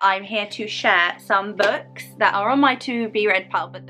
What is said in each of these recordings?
I'm here to share some books that are on my to be read pile, but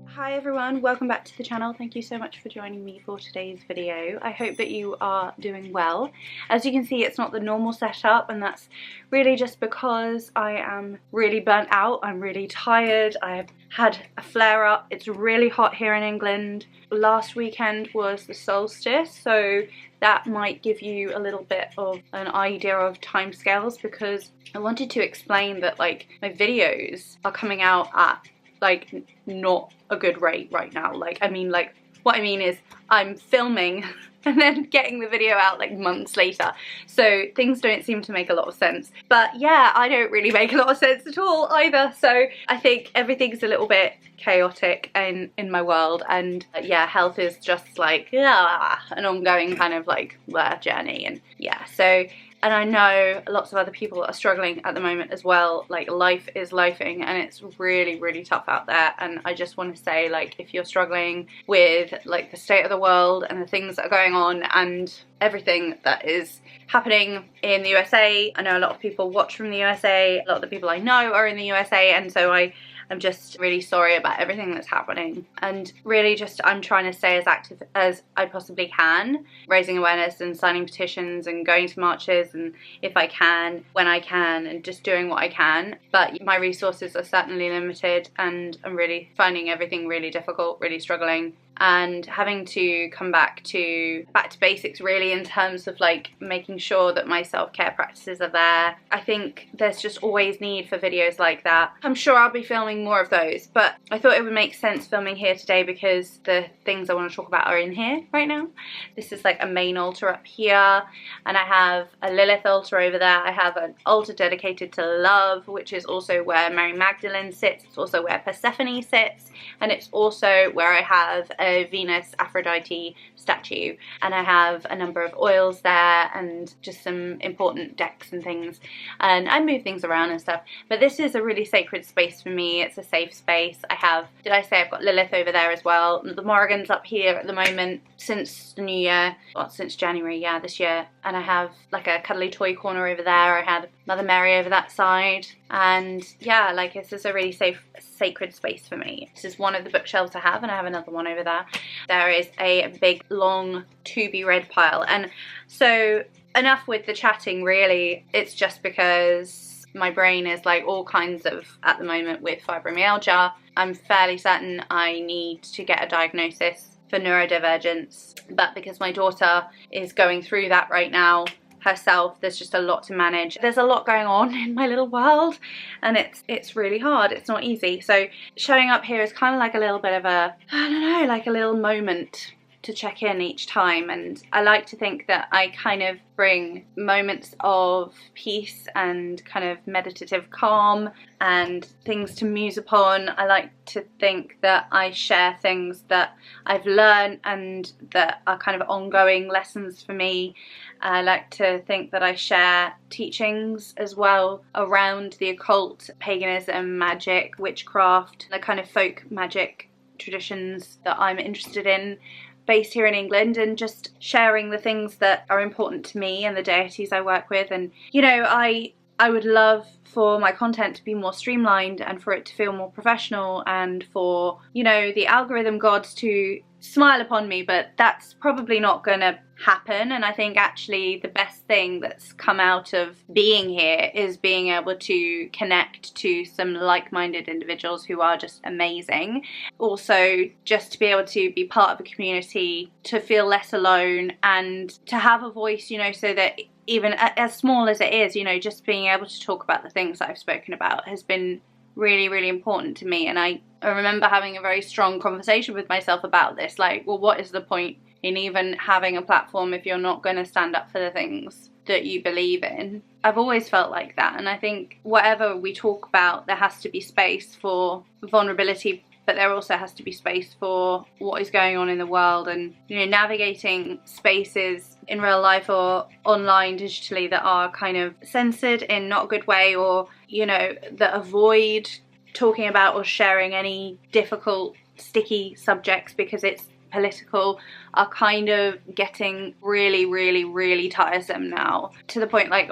Hi everyone, welcome back to the channel. Thank you so much for joining me for today's video. I hope that you are doing well. As you can see, it's not the normal setup, and that's really just because I am really burnt out. I'm really tired. I've had a flare up. It's really hot here in England. Last weekend was the solstice, so that might give you a little bit of an idea of timescales, because I wanted to explain that like my videos are coming out at like not a good rate right now. What I mean is I'm filming and then getting the video out like months later, so things don't seem to make a lot of sense. But yeah, I don't really make a lot of sense at all either, so I think everything's a little bit chaotic in my world, and yeah, health is just like an ongoing kind of like journey, and yeah, so. And I know lots of other people are struggling at the moment as well. Like, life is lifing and it's really, really tough out there. And I just want to say, like, if you're struggling with like the state of the world and the things that are going on and everything that is happening in the USA, I know a lot of people watch from the USA. A lot of the people I know are in the USA, and so I'm just really sorry about everything that's happening, and really just I'm trying to stay as active as I possibly can, raising awareness and signing petitions and going to marches, and if I can, when I can, and just doing what I can. But my resources are certainly limited, and I'm really finding everything really difficult, really struggling, and having to come back to basics really, in terms of like making sure that my self-care practices are there. I think there's just always need for videos like that. I'm sure I'll be filming more of those, but I thought it would make sense filming here today because the things I want to talk about are in here right now. This is like a main altar up here, and I have a Lilith altar over there. I have an altar dedicated to love, which is also where Mary Magdalene sits. It's also where Persephone sits, and it's also where I have a Venus Aphrodite statue, and I have a number of oils there and just some important decks and things, and I move things around and stuff. But this is a really sacred space for me. It's a safe space. I have, did I say I've got Lilith over there as well? The Morrigan's up here at the moment since the new year, well, since January, yeah, this year, and I have like a cuddly toy corner over there. I had Mother Mary over that side, and yeah, like this is a really safe, sacred space for me. This is one of the bookshelves I have, and I have another one over there. There is a big long to be read pile, and so enough with the chatting really. It's just because my brain is like all kinds of, at the moment with fibromyalgia, I'm fairly certain I need to get a diagnosis for neurodivergence, but because my daughter is going through that right now herself, there's just a lot to manage. There's a lot going on in my little world, and it's really hard. It's not easy. So showing up here is kind of like a little bit of a, I don't know, like a little moment to check in each time, and I like to think that I kind of bring moments of peace and kind of meditative calm and things to muse upon. I like to think that I share things that I've learned and that are kind of ongoing lessons for me. I like to think that I share teachings as well around the occult, paganism, magic, witchcraft, the kind of folk magic traditions that I'm interested in, based here in England, and just sharing the things that are important to me and the deities I work with. And you know, I would love for my content to be more streamlined and for it to feel more professional, and for, you know, the algorithm gods to smile upon me, but that's probably not gonna happen. And I think actually the best thing that's come out of being here is being able to connect to some like-minded individuals who are just amazing. Also, just to be able to be part of a community, to feel less alone, and to have a voice, you know, so that even as small as it is, you know, just being able to talk about the things that I've spoken about has been really, really important to me. And I remember having a very strong conversation with myself about this, like, well, what is the point in even having a platform if you're not going to stand up for the things that you believe in? I've always felt like that, and I think whatever we talk about, there has to be space for vulnerability, but there also has to be space for what is going on in the world, and, you know, navigating spaces in real life or online digitally that are kind of censored in not a good way, or, you know, that avoid talking about or sharing any difficult, sticky subjects because it's political, are kind of getting really, really, really tiresome now, to the point like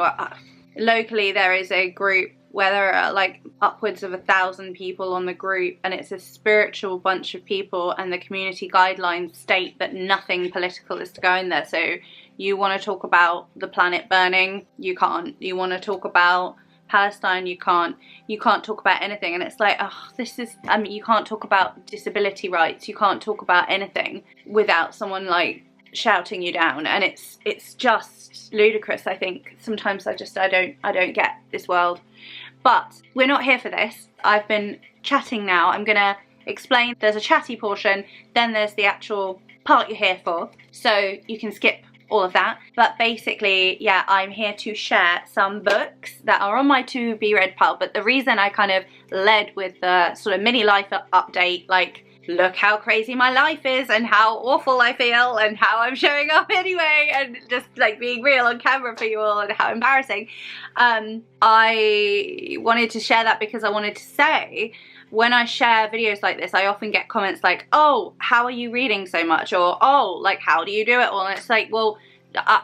locally there is a group where there are like upwards of 1,000 people on the group, and it's a spiritual bunch of people, and the community guidelines state that nothing political is to go in there. So you want to talk about the planet burning, you can't. You want to talk about Palestine, you can't. You can't talk about anything. And it's like, oh, this is, I mean, you can't talk about disability rights, you can't talk about anything without someone like shouting you down, and it's just ludicrous. I think sometimes I don't get this world. But we're not here for this. I've been chatting now. I'm gonna explain. There's a chatty portion, then there's the actual part you're here for, so you can skip all of that. But basically, yeah, I'm here to share some books that are on my to be read pile. But the reason I kind of led with the sort of mini life update, like, look how crazy my life is and how awful I feel and how I'm showing up anyway, and just like being real on camera for you all and how embarrassing. I wanted to share that because I wanted to say, when I share videos like this, I often get comments like, oh, how are you reading so much? Or, oh, like, how do you do it all? And it's like, well,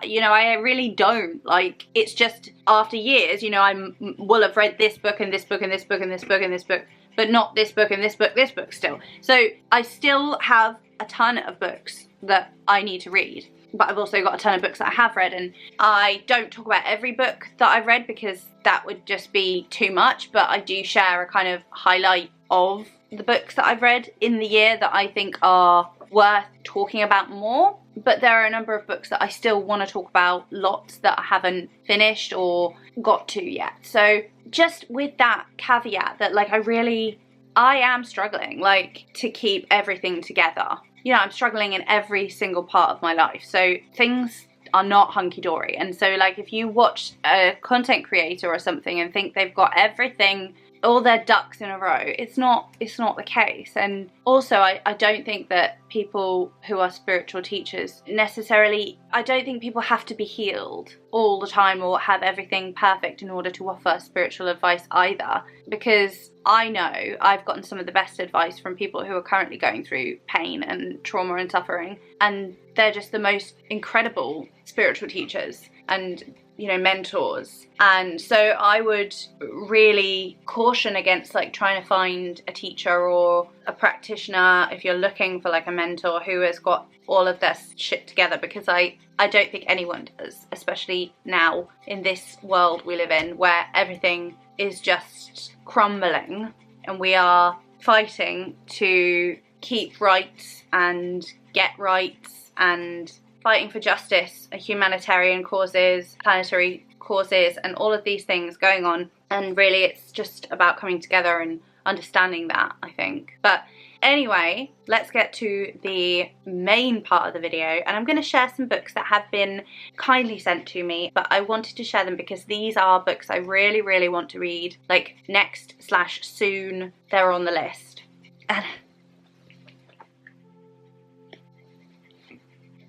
you know, I really don't. Like, it's just after years, you know, I will have read this book and this book and this book and this book and this book, but not this book and this book still. So I still have a ton of books that I need to read, but I've also got a ton of books that I have read, and I don't talk about every book that I've read because that would just be too much, but I do share a kind of highlight of the books that I've read in the year that I think are worth talking about more. But there are a number of books that I still want to talk about, lots that I haven't finished or got to yet. So just with that caveat that, like, I am struggling, like, to keep everything together. You know, I'm struggling in every single part of my life. So things are not hunky-dory. And so, like, if you watch a content creator or something and think they've got everything, all their ducks in a row, it's not the case. And also, I don't think that people who are spiritual teachers necessarily, I don't think people have to be healed all the time or have everything perfect in order to offer spiritual advice either, because I know I've gotten some of the best advice from people who are currently going through pain and trauma and suffering, and they're just the most incredible spiritual teachers and, you know, mentors. And so I would really caution against, like, trying to find a teacher or a practitioner if you're looking for, like, a mentor who has got all of their shit together, because I don't think anyone does, especially now in this world we live in where everything is just crumbling and we are fighting to keep rights and get rights and fighting for justice, humanitarian causes, planetary causes, and all of these things going on. And really it's just about coming together and understanding that, I think. But anyway, let's get to the main part of the video, and I'm going to share some books that have been kindly sent to me, but I wanted to share them because these are books I really, really want to read, like next/soon. They're on the list. And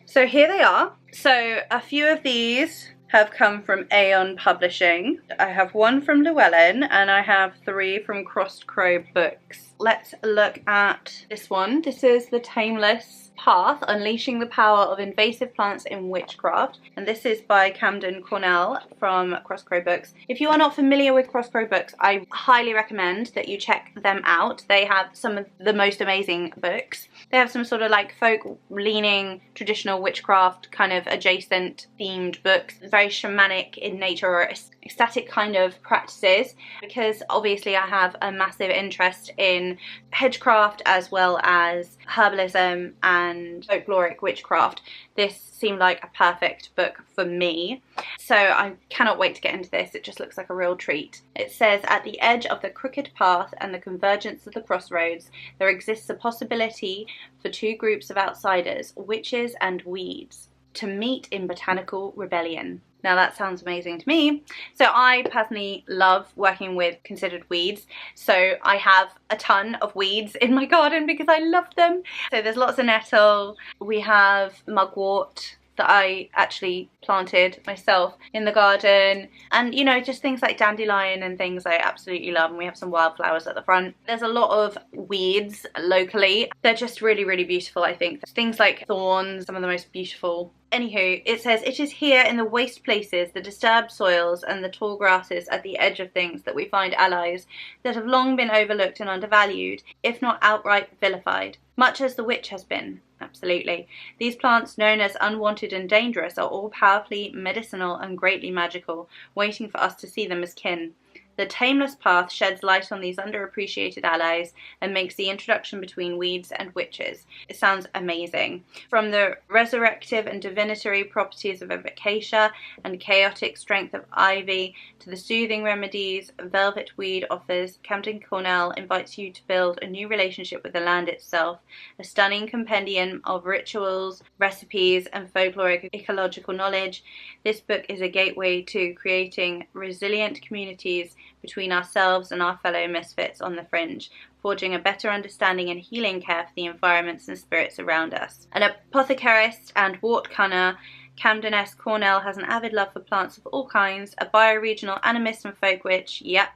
so here they are. So a few of these have come from Aeon Publishing. I have one from Llewellyn and I have 3 from Crossed Crow Books. Let's look at this one. This is The Tameless Path, Unleashing the Power of Invasive Plants in Witchcraft. And this is by Camden Cornell from Crossed Crow Books. If you are not familiar with Crossed Crow Books, I highly recommend that you check them out. They have some of the most amazing books. They have some sort of like folk-leaning, traditional witchcraft kind of adjacent themed books. Very shamanic in nature or ecstatic kind of practices, because obviously I have a massive interest in hedgecraft as well as herbalism and folkloric witchcraft. This seemed like a perfect book for me, so I cannot wait to get into this. It just looks like a real treat. It says, at the edge of the crooked path and the convergence of the crossroads, there exists a possibility for 2 groups of outsiders, witches and weeds, to meet in botanical rebellion. Now that sounds amazing to me. So I personally love working with considered weeds. So I have a ton of weeds in my garden because I love them. So there's lots of nettle. We have mugwort, that I actually planted myself in the garden, and you know, just things like dandelion and things I absolutely love, and we have some wildflowers at the front. There's a lot of weeds locally. They're just really, really beautiful. I think things like thorns, some of the most beautiful. Anywho, it says, it is here in the waste places, the disturbed soils and the tall grasses at the edge of things that we find allies that have long been overlooked and undervalued, if not outright vilified, much as the witch has been. Absolutely. These plants, known as unwanted and dangerous, are all powerfully medicinal and greatly magical, waiting for us to see them as kin. The tameless path sheds light on these underappreciated allies and makes the introduction between weeds and witches. It sounds amazing. From the resurrective and divinatory properties of acacia and chaotic strength of ivy to the soothing remedies velvet weed offers, Camden Cornell invites you to build a new relationship with the land itself. A stunning compendium of rituals, recipes, and folkloric ecological knowledge, this book is a gateway to creating resilient communities between ourselves and our fellow misfits on the fringe, forging a better understanding and healing care for the environments and spirits around us. An apothecarist and wart cunner, Camden-esque Cornell has an avid love for plants of all kinds, a bioregional animist and folk witch, yep.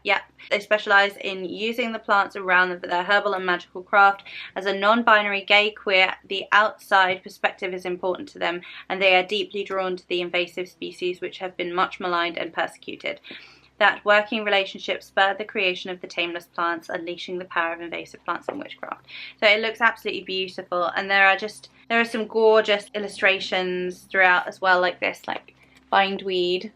They specialise in using the plants around them for their herbal and magical craft. As a non-binary gay queer, the outside perspective is important to them, and they are deeply drawn to the invasive species which have been much maligned and persecuted. That working relationship spurred the creation of the tameless plants, unleashing the power of invasive plants and witchcraft. So it looks absolutely beautiful, and there are some gorgeous illustrations throughout as well, like this, like bindweed.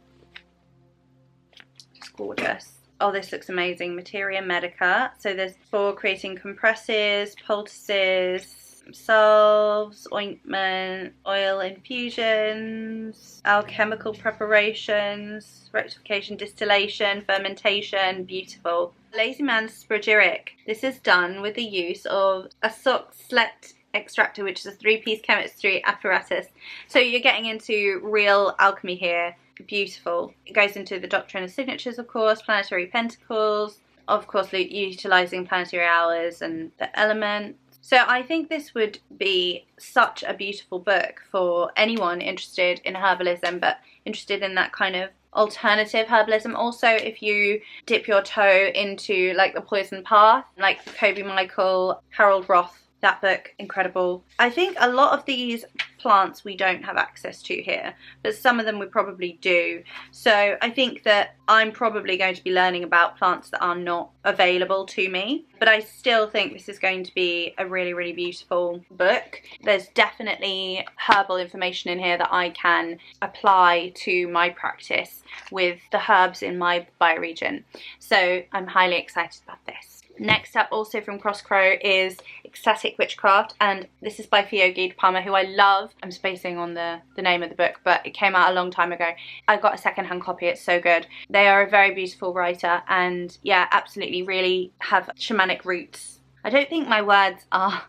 Just gorgeous. Oh, this looks amazing. Materia Medica. So there's for creating compresses, poultices, salves, ointment, oil infusions, alchemical preparations, rectification, distillation, fermentation. Beautiful. Lazy Man's Spagyric. This is done with the use of a Soxhlet extractor, which is a 3-piece chemistry apparatus. So you're getting into real alchemy here. Beautiful. It goes into the doctrine of signatures, of course, planetary pentacles, of course utilising planetary hours and the elements. So I think this would be such a beautiful book for anyone interested in herbalism, but interested in that kind of alternative herbalism. Also, if you dip your toe into like the poison path, like Kobe Michael, Harold Roth, that book, incredible. I think a lot of these plants we don't have access to here, but some of them we probably do. So I think that I'm probably going to be learning about plants that are not available to me, but I still think this is going to be a really, really beautiful book. There's definitely herbal information in here that I can apply to my practice with the herbs in my bioregion. So I'm highly excited about this. Next up, also from Crosscrow, is Ecstatic Witchcraft, and this is by Fiona Palmer, who I love. I'm spacing on the name of the book, but it came out a long time ago. I got a second-hand copy. It's so good. They are a very beautiful writer, and yeah, absolutely really have shamanic roots. I don't think my words are...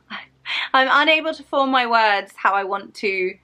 I'm unable to form my words how I want to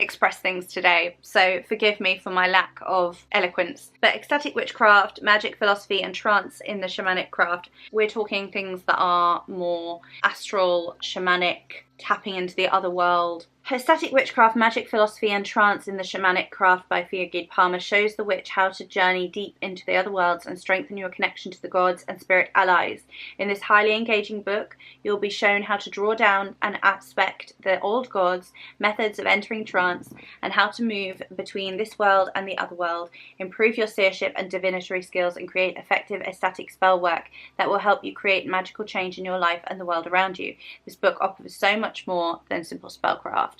express things today, so forgive me for my lack of eloquence. But ecstatic witchcraft, magic, philosophy and trance in the shamanic craft. We're talking things that are more astral, shamanic, tapping into the other world. Ecstatic Witchcraft, Magic, Philosophy and Trance in the Shamanic Craft by Fiona Palmer shows the witch how to journey deep into the other worlds and strengthen your connection to the gods and spirit allies. In this highly engaging book, you'll be shown how to draw down and aspect the old gods, methods of entering trance, and how to move between this world and the other world, improve your seership and divinatory skills, and create effective ecstatic spell work that will help you create magical change in your life and the world around you. This book offers so much more than simple spellcraft.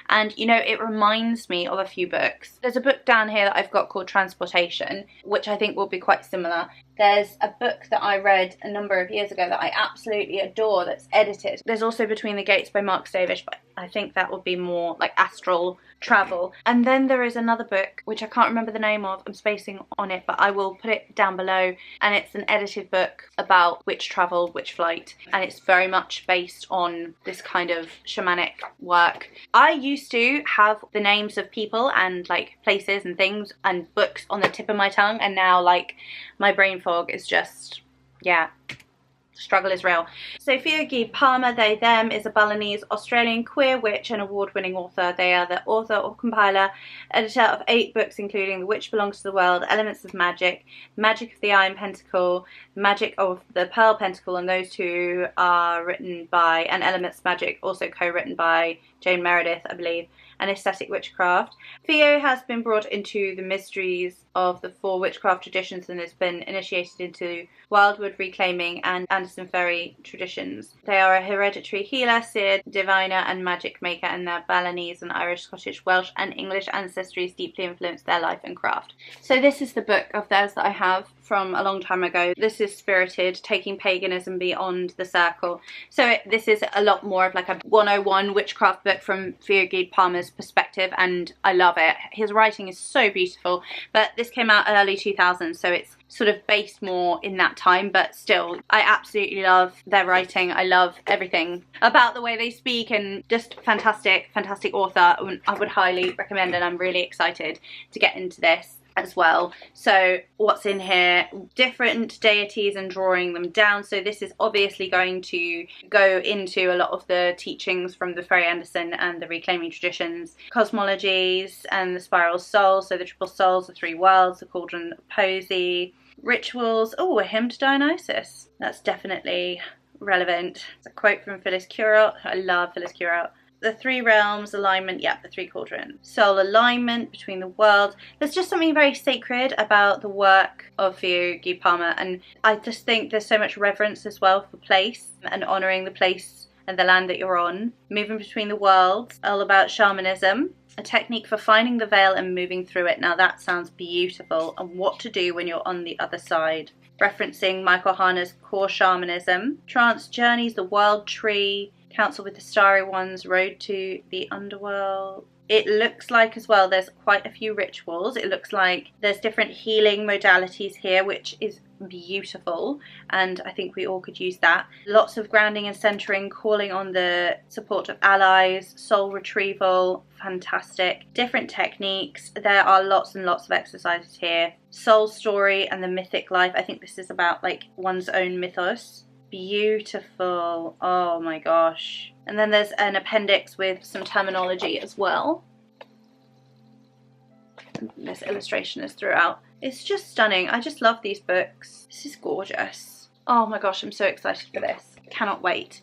And you know, it reminds me of a few books. There's a book down here that I've got called Transportation, which I think will be quite similar. There's a book that I read a number of years ago that I absolutely adore that's edited. There's also Between the Gates by Mark Stavish, but I think that would be more like astral travel. And then there is another book, which I can't remember the name of, I'm spacing on it, but I will put it down below. And it's an edited book about witch travel, witch flight, and it's very much based on this kind of shamanic work. I used to have the names of people and like places and things and books on the tip of my tongue, and now like my brain fog is just, yeah, struggle is real. Sophia Guy Palmer, they, them, is a Balinese Australian queer witch and award-winning author. They are the author or compiler, editor of 8 books including The Witch Belongs to the World, Elements of Magic, Magic of the Iron Pentacle, Magic of the Pearl Pentacle, and those 2 are written by, and Elements of Magic also co-written by Jane Meredith, I believe, and Aesthetic Witchcraft. Theo has been brought into the mysteries of the 4 witchcraft traditions and has been initiated into Wildwood reclaiming and Anderson Ferry traditions. They are a hereditary healer, seer, diviner and magic maker, and their Balinese and Irish, Scottish, Welsh and English ancestries deeply influenced their life and craft. So this is the book of theirs that I have from a long time ago. This is Spirited, Taking Paganism Beyond the Circle. So this is a lot more of like a 101 witchcraft book from Theo Guy Palmer's perspective, and I love it. His writing is so beautiful, but this came out early 2000s, so it's sort of based more in that time, but still I absolutely love their writing. I love everything about the way they speak, and just fantastic author. I would highly recommend, and I'm really excited to get into this as well. So what's in here? Different deities and drawing them down. So this is obviously going to go into a lot of the teachings from the Ferry Anderson and the reclaiming traditions, cosmologies and the spiral soul, so the triple souls, the 3 worlds, the cauldron of Posey, rituals. Oh, a hymn to Dionysus. That's definitely relevant. It's a quote from Phyllis Curott. I love Phyllis Curott. The 3 realms, alignment, yeah, the 3 cauldrons. Soul alignment between the worlds. There's just something very sacred about the work of Theo Guy Palmer, and I just think there's so much reverence as well for place and honouring the place and the land that you're on. Moving between the worlds, all about shamanism, a technique for finding the veil and moving through it. Now that sounds beautiful, and what to do when you're on the other side. Referencing Michael Harner's core shamanism. Trance journeys, the world tree, Council with the Starry Ones, Road to the Underworld. It looks like as well there's quite a few rituals. It looks like there's different healing modalities here, which is beautiful, and I think we all could use that. Lots of grounding and centering, calling on the support of allies, soul retrieval, fantastic. Different techniques. There are lots and lots of exercises here. Soul story and the mythic life. I think this is about like one's own mythos. Beautiful. Oh my gosh. And then there's an appendix with some terminology as well. And this illustration is throughout. It's just stunning. I just love these books. This is gorgeous. Oh my gosh, I'm so excited for this. Cannot wait.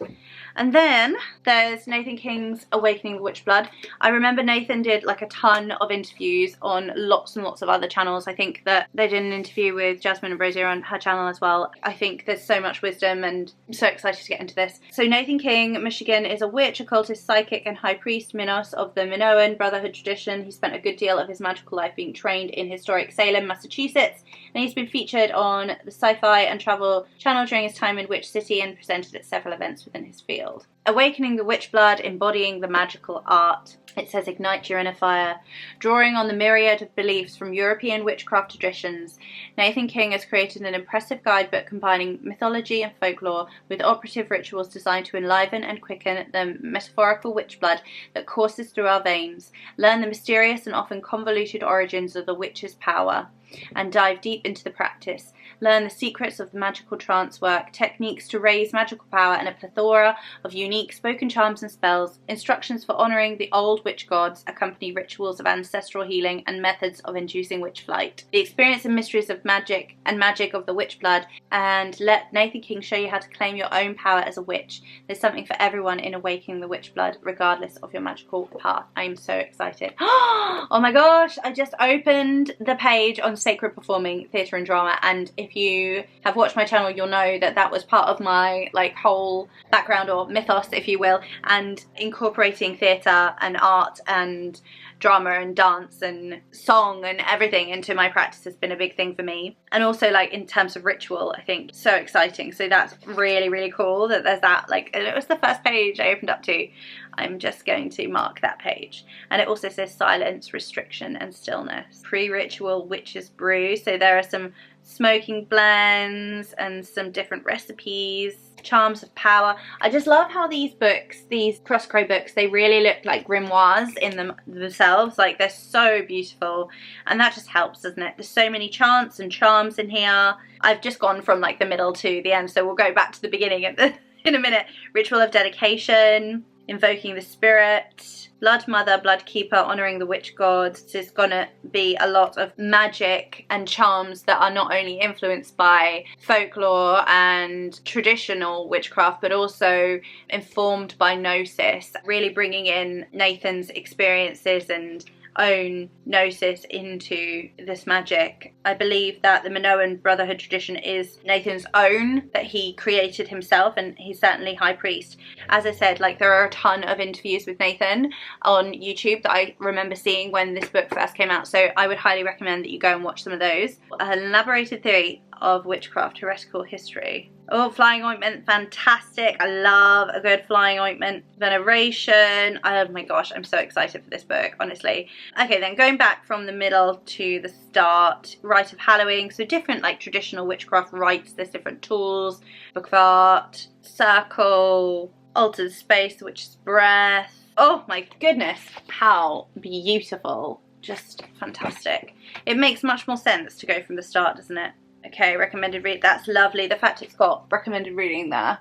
And then there's Nathan King's Awakening the Witch Blood. I remember Nathan did like a ton of interviews on lots and lots of other channels. I think that they did an interview with Jasmine Ambrosio on her channel as well. I think there's so much wisdom, and I'm so excited to get into this. So Nathan King, Michigan, is a witch, occultist, psychic and high priest Minos of the Minoan Brotherhood tradition. He spent a good deal of his magical life being trained in historic Salem, Massachusetts, and he's been featured on the Sci-Fi and Travel channel during his time in Witch City and presented at several events within his field. Awakening the Witch Blood, embodying the magical art. It says ignite your inner fire. Drawing on the myriad of beliefs from European witchcraft traditions, Nathan King has created an impressive guidebook combining mythology and folklore with operative rituals designed to enliven and quicken the metaphorical witch blood that courses through our veins. Learn the mysterious and often convoluted origins of the witch's power and dive deep into the practice. Learn the secrets of the magical trance work, techniques to raise magical power, and a plethora of unique spoken charms and spells. Instructions for honouring the old witch gods accompany rituals of ancestral healing and methods of inducing witch flight. The experience and mysteries of magic and magic of the witch blood, and let Nathan King show you how to claim your own power as a witch. There's something for everyone in Awakening the Witch Blood, regardless of your magical path. I'm so excited. Oh my gosh, I just opened the page on Sacred Performing Theatre and Drama, and if you have watched my channel, you'll know that that was part of my like whole background, or mythos if you will, and incorporating theatre and art and drama and dance and song and everything into my practice has been a big thing for me. And also like in terms of ritual, I think so exciting. So that's really, really cool that there's that, like, and it was the first page I opened up to. I'm just going to mark that page. And it also says silence, restriction and stillness. Pre-ritual witch's brew. So there are some smoking blends and some different recipes. Charms of Power. I just love how these books, these Crosscrow books, they really look like grimoires in themselves. Like, they're so beautiful, and that just helps, doesn't it? There's so many chants and charms in here. I've just gone from like the middle to the end, so we'll go back to the beginning in a minute. Ritual of Dedication, Invoking the Spirit, Blood Mother, Blood Keeper, Honouring the Witch Gods. There's gonna be a lot of magic and charms that are not only influenced by folklore and traditional witchcraft, but also informed by Gnosis, really bringing in Nathan's experiences and own Gnosis into this magic. I believe that the Minoan Brotherhood tradition is Nathan's own, that he created himself, and he's certainly High Priest. As I said, like, there are a ton of interviews with Nathan on YouTube that I remember seeing when this book first came out, so I would highly recommend that you go and watch some of those. An elaborated theory of witchcraft, heretical history. Oh, Flying Ointment, fantastic. I love a good Flying Ointment. Veneration. Oh my gosh, I'm so excited for this book, honestly. Okay, then going back from the middle to the start, Rite of Hallowing. So different, like, traditional witchcraft rites. There's different tools. Book of Art, Circle, Altered Space, the Witch's Breath. Oh my goodness, how beautiful. Just fantastic. It makes much more sense to go from the start, doesn't it? Okay, recommended read. That's lovely. The fact it's got recommended reading there,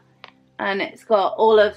and it's got all of,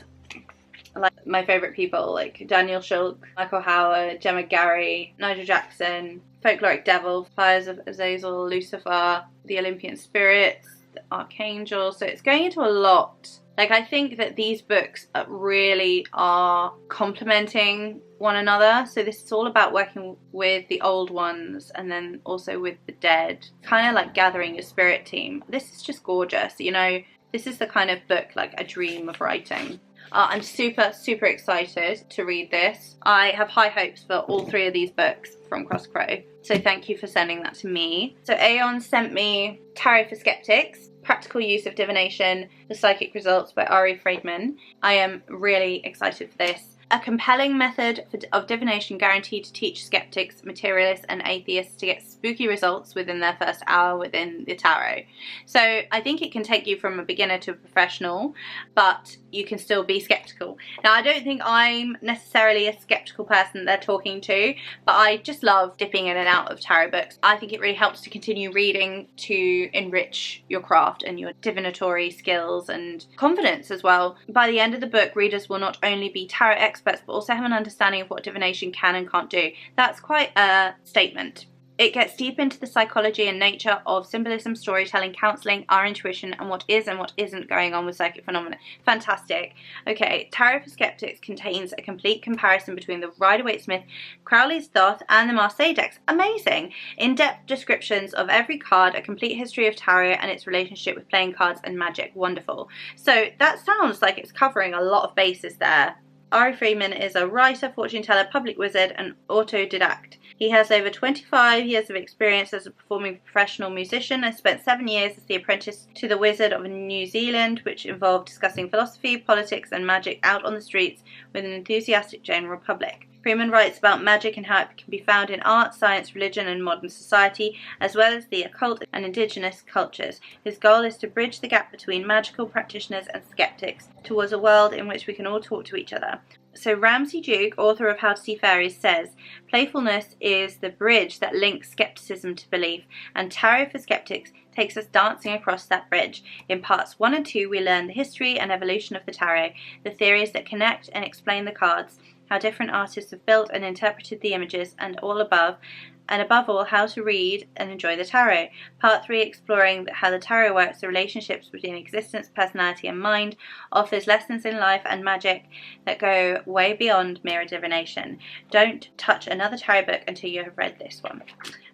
like, my favourite people, like Daniel Shulk, Michael Howard, Gemma Gary, Nigel Jackson, Folkloric Devil, Fires of Azazel, Lucifer, the Olympian Spirits, the Archangel. So it's going into a lot. Like, I think that these books really are complementing one another. So this is all about working with the old ones and then also with the dead, kind of like gathering your spirit team. This is just gorgeous, you know. This is the kind of book like I dream of writing. I'm super excited to read this. I have high hopes for all three of these books from Crosscrow, so thank you for sending that to me. So Aeon sent me Tarot for Skeptics, Practical Use of Divination, The Psychic Results by Ari Friedman. I am really excited for this. A compelling method of divination guaranteed to teach skeptics, materialists and atheists to get spooky results within their first hour within the tarot. So I think it can take you from a beginner to a professional, but you can still be skeptical. Now, I don't think I'm necessarily a skeptical person they're talking to, but I just love dipping in and out of tarot books. I think it really helps to continue reading to enrich your craft and your divinatory skills and confidence as well. By the end of the book, readers will not only be tarot experts, but also have an understanding of what divination can and can't do. That's quite a statement. It gets deep into the psychology and nature of symbolism, storytelling, counselling, our intuition, and what is and what isn't going on with psychic phenomena. Fantastic. Okay, Tarot for Skeptics contains a complete comparison between the Rider-Waite-Smith, Crowley's Thoth, and the Marseille decks. Amazing. In-depth descriptions of every card, a complete history of tarot and its relationship with playing cards and magic. Wonderful. So that sounds like it's covering a lot of bases there. Ari Friedman is a writer, fortune teller, public wizard, and autodidact. He has over 25 years of experience as a performing professional musician and spent 7 years as the apprentice to the Wizard of New Zealand, which involved discussing philosophy, politics, and magic out on the streets with an enthusiastic general public. Freeman writes about magic and how it can be found in art, science, religion, and modern society, as well as the occult and indigenous cultures. His goal is to bridge the gap between magical practitioners and skeptics towards a world in which we can all talk to each other. So Ramsay Duke, author of How to See Fairies, says, playfulness is the bridge that links skepticism to belief, and Tarot for Skeptics takes us dancing across that bridge. In parts 1 and 2, we learn the history and evolution of the tarot, the theories that connect and explain the cards, how different artists have built and interpreted the images, and above all, how to read and enjoy the tarot. Part 3, exploring how the tarot works, the relationships between existence, personality, and mind, offers lessons in life and magic that go way beyond mere divination. Don't touch another tarot book until you have read this one.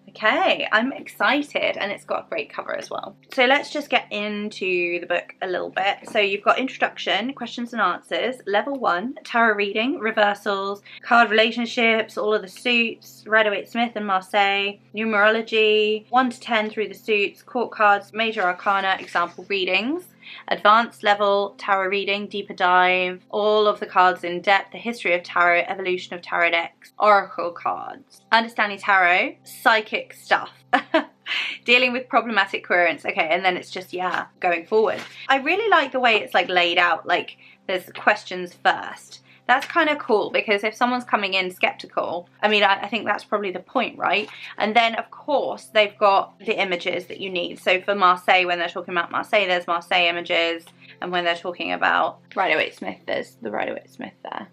Okay, I'm excited, and it's got a great cover as well. So let's just get into the book a little bit. So you've got introduction, questions and answers, level 1, tarot reading, reversals, card relationships, all of the suits, Rider-Waite-Smith and Marseille, numerology, 1 to 10 through the suits, court cards, major arcana, example readings. Advanced level, tarot reading, deeper dive, all of the cards in depth, the history of tarot, evolution of tarot decks, oracle cards, understanding tarot, psychic stuff. Dealing with problematic queerance. Okay, and then it's just, yeah, going forward. I really like the way it's like laid out, like there's questions first. That's kind of cool, because if someone's coming in skeptical, I mean, I think that's probably the point, right? And then, of course, they've got the images that you need. So for Marseille, when they're talking about Marseille, there's Marseille images. And when they're talking about Rider-Waite-Smith, there's the Rider-Waite-Smith there.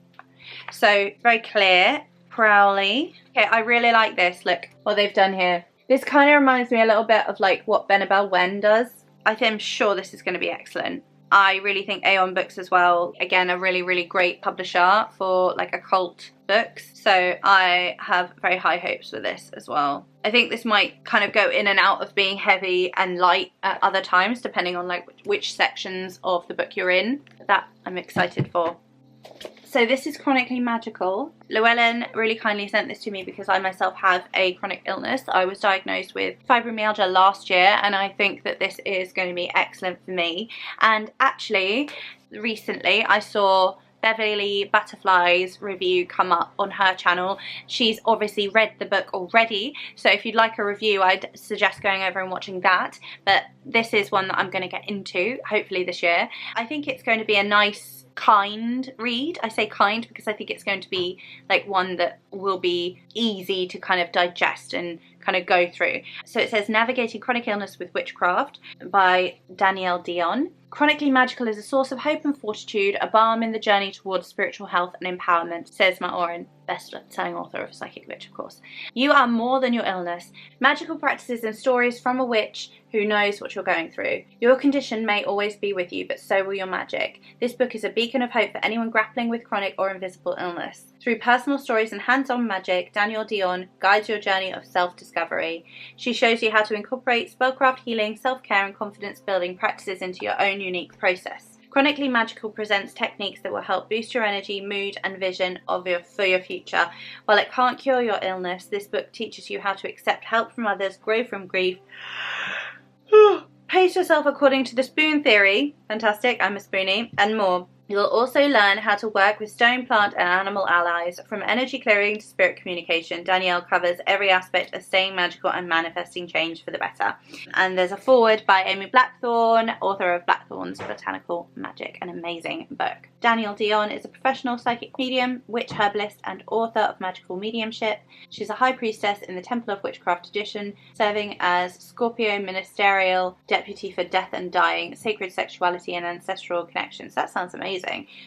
So very clear. Crowley. Okay, I really like this. Look what they've done here. This kind of reminds me a little bit of like what Benabel Wen does. I'm sure this is going to be excellent. I really think Aeon Books as well, again, a really, really great publisher for like occult books. So I have very high hopes for this as well. I think this might kind of go in and out of being heavy and light at other times, depending on like which sections of the book you're in. That I'm excited for. So this is Chronically Magical. Llewellyn really kindly sent this to me because I myself have a chronic illness. I was diagnosed with fibromyalgia last year, and I think that this is going to be excellent for me. And actually, recently I saw Beverly Butterfly's review come up on her channel. She's obviously read the book already, so if you'd like a review, I'd suggest going over and watching that. But this is one that I'm going to get into, hopefully this year. I think it's going to be a nice, kind read. I say kind because I think it's going to be like one that will be easy to kind of digest and kind of go through. So it says Navigating Chronic Illness with Witchcraft by Danielle Dion. Chronically Magical is a source of hope and fortitude, a balm in the journey towards spiritual health and empowerment, says Matt Oren, best-selling author of Psychic Witch, of course. You are more than your illness. Magical practices and stories from a witch who knows what you're going through. Your condition may always be with you, but so will your magic. This book is a beacon of hope for anyone grappling with chronic or invisible illness. Through personal stories and hands-on magic, Danielle Dion guides your journey of self-discovery. She shows you how to incorporate spellcraft, healing, self-care and confidence-building practices into your own unique process. Chronically Magical presents techniques that will help boost your energy, mood and vision for your future. While it can't cure your illness, this book teaches you how to accept help from others, grow from grief, pace yourself according to the spoon theory, fantastic, I'm a spoonie, and more. You'll also learn how to work with stone, plant and animal allies. From energy clearing to spirit communication, Danielle covers every aspect of staying magical and manifesting change for the better. And there's a foreword by Amy Blackthorne, author of Blackthorne's Botanical Magic, an amazing book. Danielle Dion is a professional psychic medium, witch herbalist and author of magical mediumship. She's a high priestess in the Temple of Witchcraft tradition, serving as Scorpio ministerial, deputy for death and dying, sacred sexuality and ancestral connections. That sounds amazing.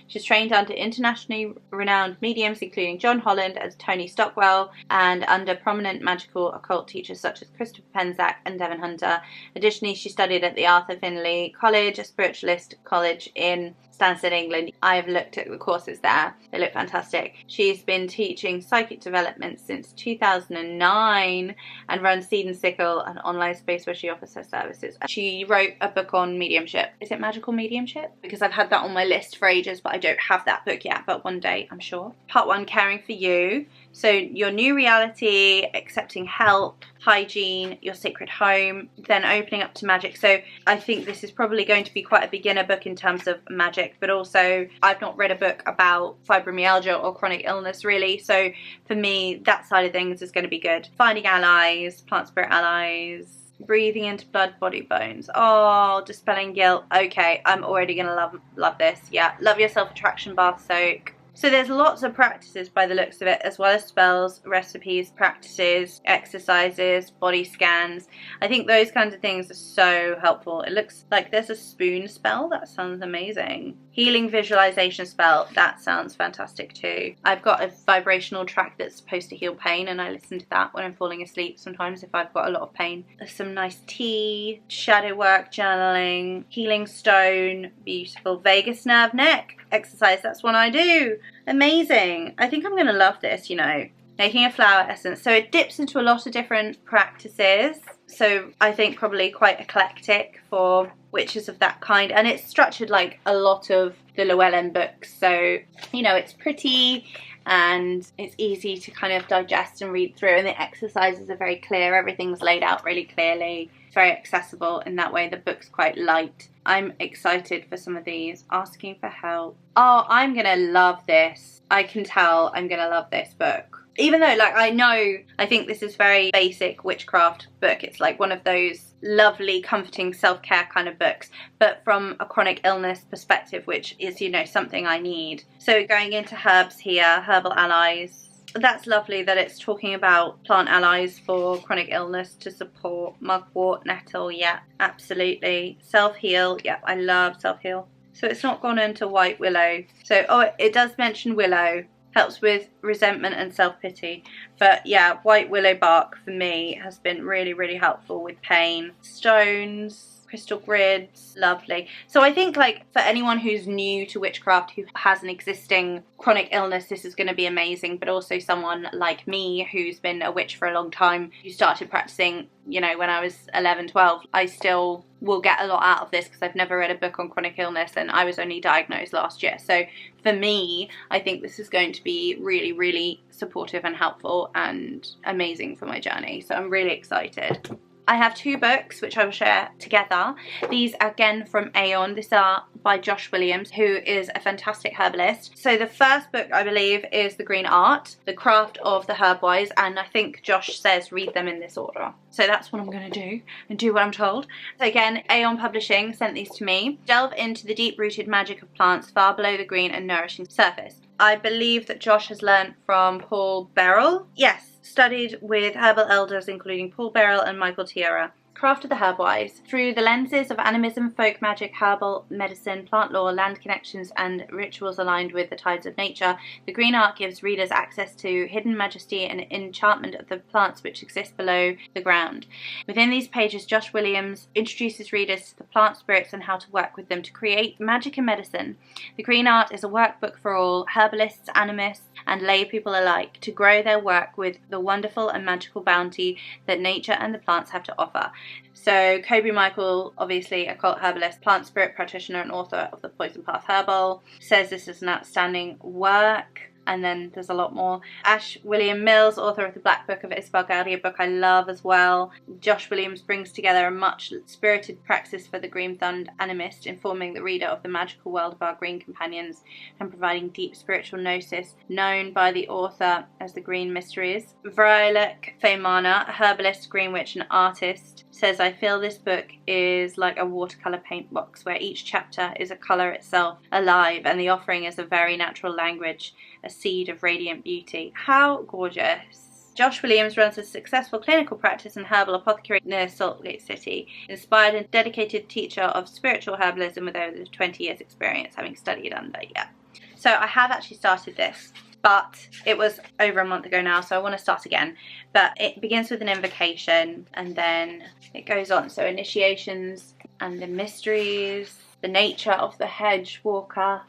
She's trained under internationally renowned mediums including John Holland and Tony Stockwell, and under prominent magical occult teachers such as Christopher Penzac and Devon Hunter. Additionally, she studied at the Arthur Findlay College, a spiritualist college in Stansted, England. I've looked at the courses there. They look fantastic. She's been teaching psychic development since 2009 and runs Seed and Sickle, an online space where she offers her services. She wrote a book on mediumship. Is it magical mediumship? Because I've had that on my list for ages, but I don't have that book yet, but one day I'm sure. Part 1, Caring for You. So your new reality, accepting help, hygiene, your sacred home, then opening up to magic. So I think this is probably going to be quite a beginner book in terms of magic, but also I've not read a book about fibromyalgia or chronic illness really, so for me that side of things is going to be good. Finding allies, plant spirit allies, breathing into blood, body, bones. Oh, dispelling guilt. Okay, I'm already gonna love this. Yeah, love your self-attraction bath soak. So there's lots of practices by the looks of it, as well as spells, recipes, practices, exercises, body scans. I think those kinds of things are so helpful. It looks like there's a spoon spell. That sounds amazing. Healing visualization spell. That sounds fantastic too. I've got a vibrational track that's supposed to heal pain, and I listen to that when I'm falling asleep sometimes if I've got a lot of pain. There's some nice tea, shadow work, journaling, healing stone, beautiful vagus nerve neck exercise. That's what I do. Amazing. I think I'm going to love this, you know. Making a flower essence. So it dips into a lot of different practices. So I think probably quite eclectic for witches of that kind. And it's structured like a lot of the Llewellyn books. So, you know, it's pretty and it's easy to kind of digest and read through. And the exercises are very clear. Everything's laid out really clearly. It's very accessible in that way. The book's quite light. I'm excited for some of these. Asking for help. Oh, I'm going to love this. I can tell I'm going to love this book. Even though, like, I think this is very basic witchcraft book. It's like one of those lovely, comforting self-care kind of books, but from a chronic illness perspective, which is, you know, something I need. So going into herbs here, herbal allies. That's lovely that it's talking about plant allies for chronic illness to support mugwort, nettle. Yeah, absolutely. Self-heal. Yeah, I love self-heal. So it's not gone into white willow. So, oh, it does mention willow. Helps with resentment and self-pity. But yeah, white willow bark for me has been really, really helpful with pain. Stones, crystal grids, lovely. So I think, like, for anyone who's new to witchcraft, who has an existing chronic illness, this is going to be amazing. But also someone like me who's been a witch for a long time, who started practicing, you know, when I was 11, 12, I still will get a lot out of this because I've never read a book on chronic illness and I was only diagnosed last year. So for me, I think this is going to be really, really supportive and helpful and amazing for my journey. So I'm really excited. I have 2 books which I will share together. These are again from Aeon. These are by Josh Williams, who is a fantastic herbalist. So the first book, I believe, is The Green Art, The Craft of the Herbwise, and I think Josh says read them in this order. So that's what I'm going to do, and do what I'm told. So again, Aeon Publishing sent these to me. Delve into the deep-rooted magic of plants far below the green and nourishing surface. I believe that Josh has learnt from Paul Beryl. Yes. Studied with herbal elders including Paul Beryl and Michael Tierra. Craft of the Herbwise. Through the lenses of animism, folk magic, herbal medicine, plant lore, land connections, and rituals aligned with the tides of nature, the Green Art gives readers access to hidden majesty and enchantment of the plants which exist below the ground. Within these pages, Josh Williams introduces readers to the plant spirits and how to work with them to create magic and medicine. The Green Art is a workbook for all herbalists, animists, and lay people alike to grow their work with the wonderful and magical bounty that nature and the plants have to offer. So Kobe Michael, obviously occult herbalist, plant spirit practitioner and author of the Poison Path Herbal, says this is an outstanding work. And then there's a lot more. Ash William Mills, author of the Black Book of Isbalgalia book I love as well. Josh Williams brings together a much spirited praxis for the Green Thund animist, informing the reader of the magical world of our green companions and providing deep spiritual gnosis, known by the author as the Green Mysteries. Vrilek Feymana, a herbalist, green witch and artist, says, I feel this book is like a watercolour paint box where each chapter is a colour itself, alive, and the offering is a very natural language, a seed of radiant beauty. How gorgeous. Josh Williams runs a successful clinical practice and herbal apothecary near Salt Lake City. Inspired and dedicated teacher of spiritual herbalism with over 20 years experience, having studied under, yeah. So I have actually started this, but it was over a month ago now, so I want to start again. But it begins with an invocation and then it goes on. So initiations and the mysteries, the nature of the hedge walker.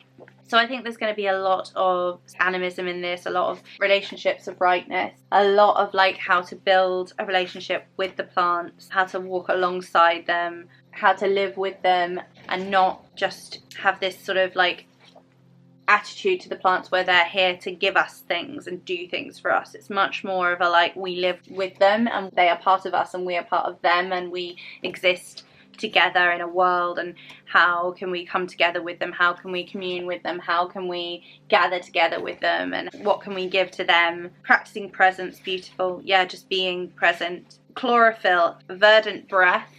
So I think there's going to be a lot of animism in this, a lot of relationships of brightness, a lot of like how to build a relationship with the plants, how to walk alongside them, how to live with them and not just have this sort of like attitude to the plants where they're here to give us things and do things for us. It's much more of a like we live with them and they are part of us and we are part of them and we exist together in a world, and how can we come together with them, how can we commune with them, how can we gather together with them, and what can we give to them. Practicing presence, beautiful, yeah, just being present. Chlorophyll, verdant breath,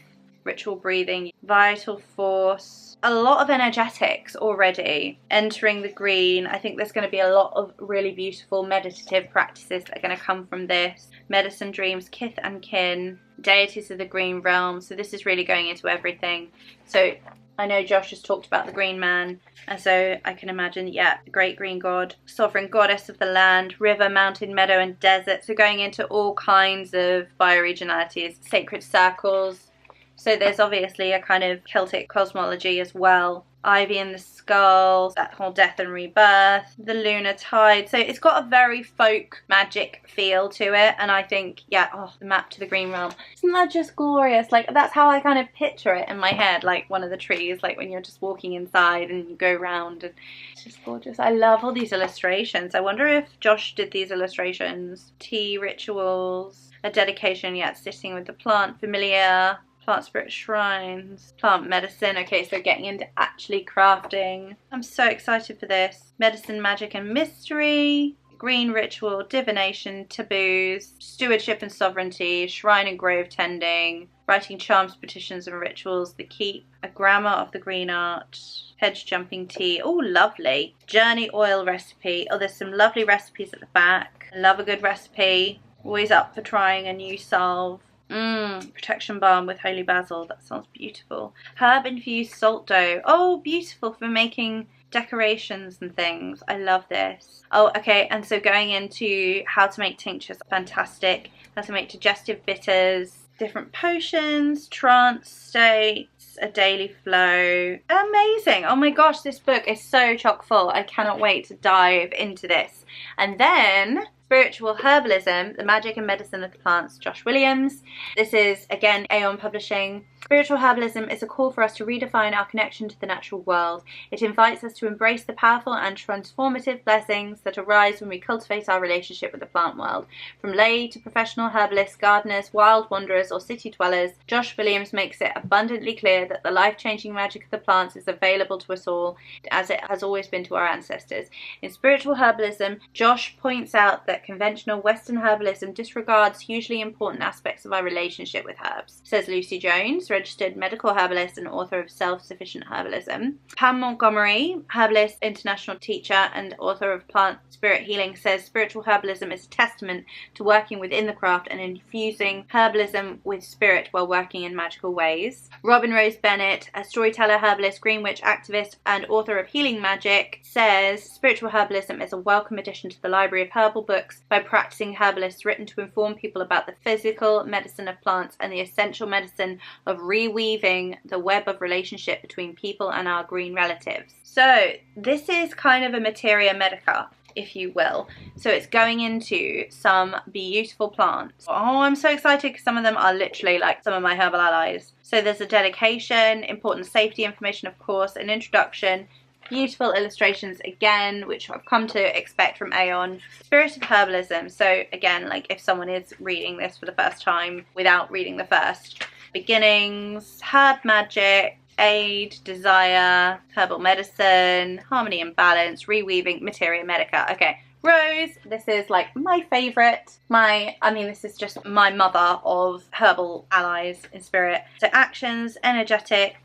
ritual breathing, vital force, a lot of energetics already. Entering the green, I think there's going to be a lot of really beautiful meditative practices that are going to come from this. Medicine, dreams, kith and kin, deities of the green realm. So this is really going into everything. So I know Josh has talked about the green man, and so I can imagine, yeah, the great green god, sovereign goddess of the land, river, mountain, meadow and desert. So going into all kinds of bioregionalities, sacred circles. So there's obviously a kind of Celtic cosmology as well. Ivy in the skull, that whole death and rebirth, the lunar tide. So it's got a very folk magic feel to it. And I think, yeah, oh, the map to the green realm. Isn't that just glorious? Like, that's how I kind of picture it in my head, like one of the trees, like when you're just walking inside and you go round, and it's just gorgeous. I love all these illustrations. I wonder if Josh did these illustrations. Tea rituals, a dedication, yeah, sitting with the plant, familiar. Plant spirit shrines, plant medicine. Okay, so getting into actually crafting. I'm so excited for this. Medicine, magic and mystery. green ritual, divination, taboos, stewardship and sovereignty, shrine and grove tending, writing charms, petitions and rituals, the keep, a grammar of the green art, hedge jumping tea. Oh, lovely. Journey oil recipe. Oh, there's some lovely recipes at the back. Love a good recipe. Always up for trying a new salve. Protection balm with holy basil. That sounds beautiful. Herb infused salt dough. Oh, beautiful for making decorations and things. I love this. Oh, okay, and so going into how to make tinctures. Fantastic. How to make digestive bitters, different potions, trance states, a daily flow. Amazing. Oh my gosh, this book is so chock full. I cannot wait to dive into this. And then Spiritual Herbalism, The Magic and Medicine of the Plants, Josh Williams. This is, again, Aeon Publishing. Spiritual Herbalism is a call for us to redefine our connection to the natural world. It invites us to embrace the powerful and transformative blessings that arise when we cultivate our relationship with the plant world. From lay to professional herbalists, gardeners, wild wanderers, or city dwellers, Josh Williams makes it abundantly clear that the life-changing magic of the plants is available to us all, as it has always been to our ancestors. In Spiritual Herbalism, Josh points out that conventional Western herbalism disregards hugely important aspects of our relationship with herbs, says Lucy Jones, registered medical herbalist and author of Self-Sufficient Herbalism. Pam Montgomery, herbalist, international teacher, and author of Plant Spirit Healing, says spiritual herbalism is a testament to working within the craft and infusing herbalism with spirit while working in magical ways. Robin Rose Bennett, a storyteller, herbalist, green witch activist, and author of Healing Magic, says spiritual herbalism is a welcome addition to the library of herbal books by practicing herbalists written to inform people about the physical medicine of plants and the essential medicine of reweaving the web of relationship between people and our green relatives. So this is kind of a materia medica, if you will. So it's going into some beautiful plants. Oh, I'm so excited because some of them are literally like some of my herbal allies. So there's a dedication, important safety information, of course, an introduction, beautiful illustrations again, which I've come to expect from Aeon. Spirit of Herbalism. So again, like if someone is reading this for the first time without reading the first, beginnings, herb magic, aid, desire, herbal medicine, harmony and balance, reweaving, materia medica. Okay, Rose, this is like my favorite. This is just my mother of herbal allies in spirit. So actions, energetics,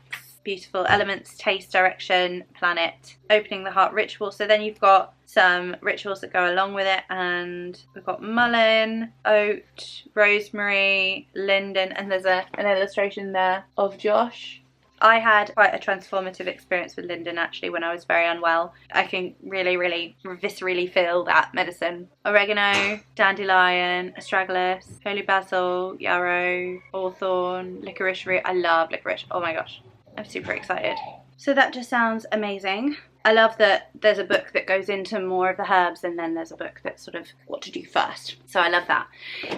beautiful elements, taste, direction, planet, opening the heart ritual. So then you've got some rituals that go along with it, and we've got mullein, oat, rosemary, linden, and there's an illustration there of Josh. I had quite a transformative experience with linden actually when I was very unwell. I can really viscerally feel that medicine. Oregano, dandelion, astragalus, holy basil, yarrow, hawthorn, licorice root. I love licorice. Oh my gosh, I'm super excited. So that just sounds amazing. I love that there's a book that goes into more of the herbs and then there's a book that's sort of what to do first. So I love that.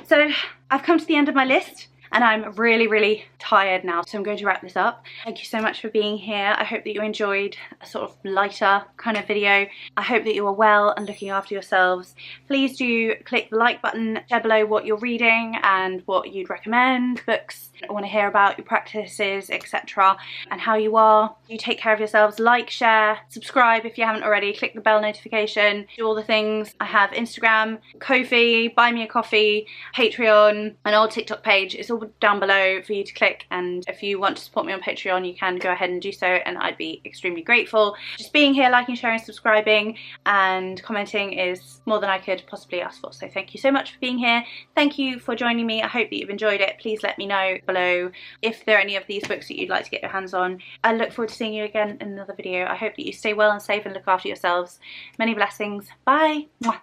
So I've come to the end of my list and I'm really tired now, so I'm going to wrap this up. Thank you so much for being here. I hope that you enjoyed a sort of lighter kind of video. I hope that you are well and looking after yourselves. Please do click the like button, share below what you're reading and what you'd recommend, books I want to hear about, your practices, etc. and how you are. You take care of yourselves. Like, share, subscribe if you haven't already, click the bell notification, do all the things. I have Instagram, Ko-fi, Buy Me a Coffee, Patreon, an old TikTok page. It's all down below for you to click, and if you want to support me on Patreon you can go ahead and do so and I'd be extremely grateful. Just being here, liking, sharing, subscribing and commenting is more than I could possibly ask for, so thank you so much for being here. Thank you for joining me. I hope that you've enjoyed it. Please let me know below if there are any of these books that you'd like to get your hands on. I look forward to seeing you again in another video. I hope that you stay well and safe and look after yourselves. Many blessings. Bye. Mwah.